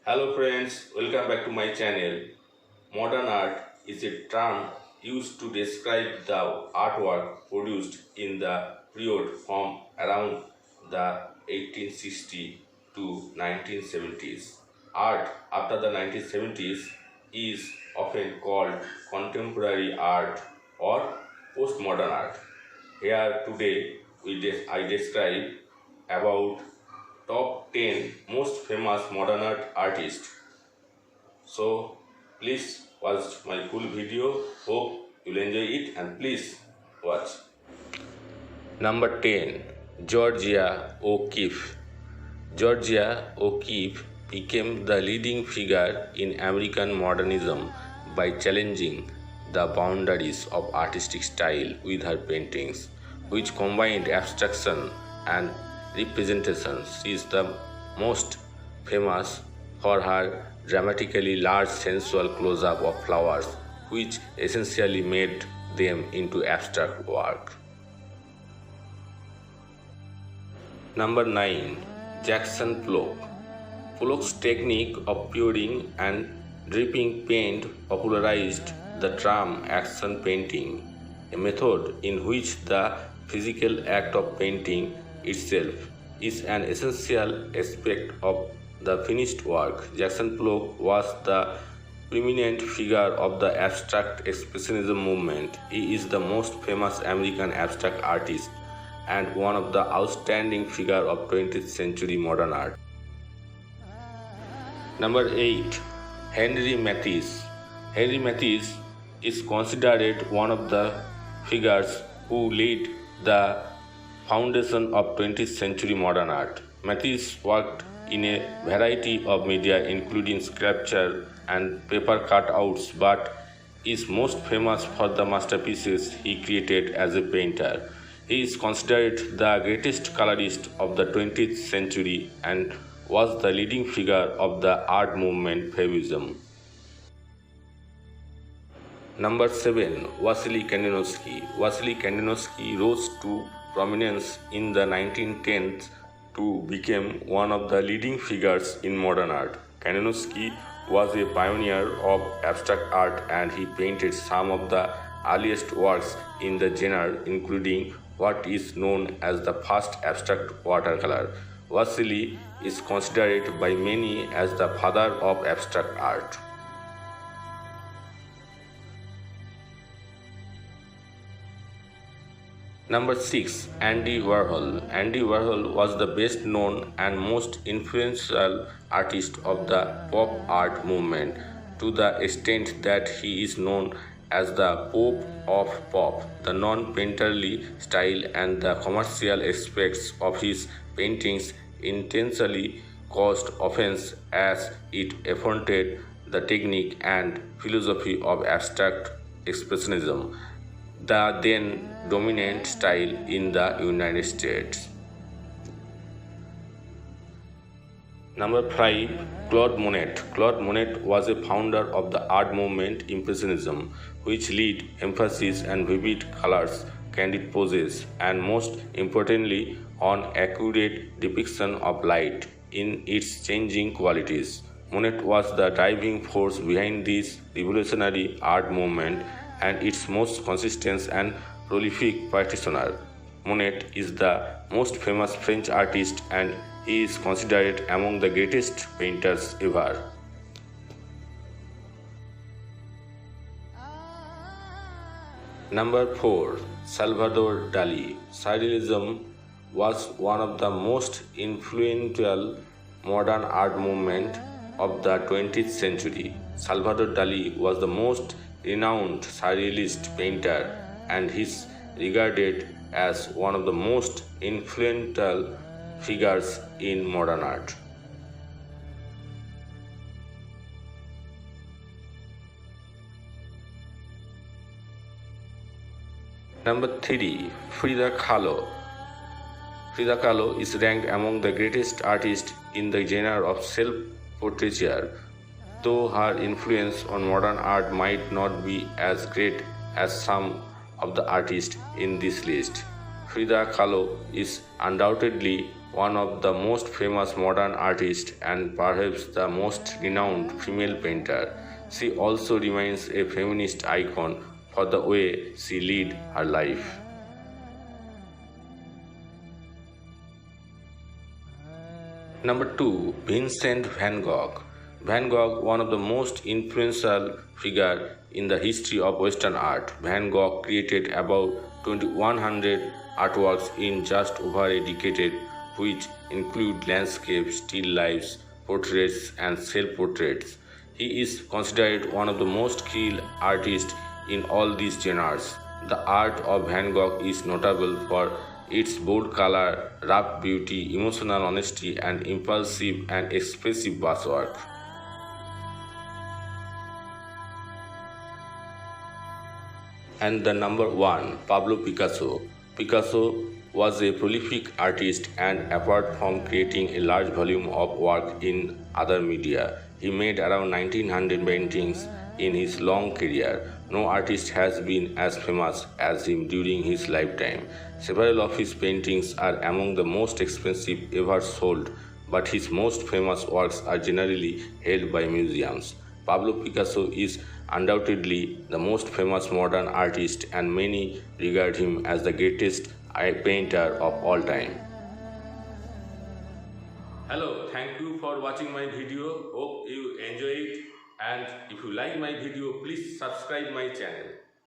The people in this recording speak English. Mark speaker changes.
Speaker 1: Hello friends, welcome back to my channel. Modern art is a term used to describe the artwork produced in the period from around the 1860 to 1970s. Art after the 1970s is often called contemporary art or postmodern art. Here today I describe about top 10 most famous modern art artists. So please watch my full video. Hope you'll enjoy it and please watch. Number 10. Georgia O'Keeffe. Georgia O'Keeffe became the leading figure in American modernism by challenging the boundaries of artistic style with her paintings, which combined abstraction and representation. She is the most famous for her dramatically large sensual close-up of flowers, which essentially made them into abstract work. Number 9. Jackson Pollock. Pollock's technique of pouring and dripping paint popularized the term action painting, a method in which the physical act of painting itself is an essential aspect of the finished work. Jackson Pollock was the preeminent figure of the abstract expressionism movement. He is the most famous American abstract artist and one of the outstanding figures of 20th century modern art. Number 8. Henry Matisse. Henry Matisse is considered one of the figures who laid the foundation of 20th century modern art. Matisse worked in a variety of media including sculpture and paper cutouts, but is most famous for the masterpieces he created as a painter. He is considered the greatest colorist of the 20th century and was the leading figure of the art movement Cubism. Number 7. Wassily Kandinsky. Wassily Kandinsky rose to prominence in the 1910s to become one of the leading figures in modern art. Kandinsky was a pioneer of abstract art and he painted some of the earliest works in the genre, including what is known as the first abstract watercolor. Wassily is considered by many as the father of abstract art. Number 6. Andy Warhol. Andy Warhol was the best known and most influential artist of the pop art movement, to the extent that he is known as the Pope of Pop. The non-painterly style and the commercial aspects of his paintings intentionally caused offense as it affronted the technique and philosophy of abstract expressionism, the then dominant style in the United States. Number 5. Claude Monet. Claude Monet was a founder of the art movement Impressionism, which laid emphasis on vivid colors, candid poses, and most importantly on accurate depiction of light in its changing qualities. Monet was the driving force behind this revolutionary art movement and its most consistent and prolific practitioner. Monet is the most famous French artist and he is considered among the greatest painters ever. Number 4. Salvador Dali. Surrealism was one of the most influential modern art movement of the 20th century. Salvador Dali was the most renowned surrealist painter and is regarded as one of the most influential figures in modern art. Number 3. Frida Kahlo. Frida Kahlo is ranked among the greatest artists in the genre of self-portraiture, though her influence on modern art might not be as great as some of the artists in this list. Frida Kahlo is undoubtedly one of the most famous modern artists and perhaps the most renowned female painter. She also remains a feminist icon for the way she led her life. Number 2. Vincent van Gogh. Van Gogh, one of the most influential figures in the history of Western art. Van Gogh created about 2100 artworks in just over a decade, which include landscapes, still lifes, portraits, and self-portraits. He is considered one of the most skilled artists in all these genres. The art of Van Gogh is notable for its bold color, rough beauty, emotional honesty, and impulsive and expressive brushwork. And the number 1, Pablo Picasso. Picasso was a prolific artist, and apart from creating a large volume of work in other media, he made around 1900 paintings in his long career. No artist has been as famous as him during his lifetime. Several of his paintings are among the most expensive ever sold, but his most famous works are generally held by museums. Pablo Picasso is undoubtedly the most famous modern artist, and many regard him as the greatest painter of all time. Hello, thank you for watching my video. Hope you enjoy it, and if you like my video, please subscribe my channel.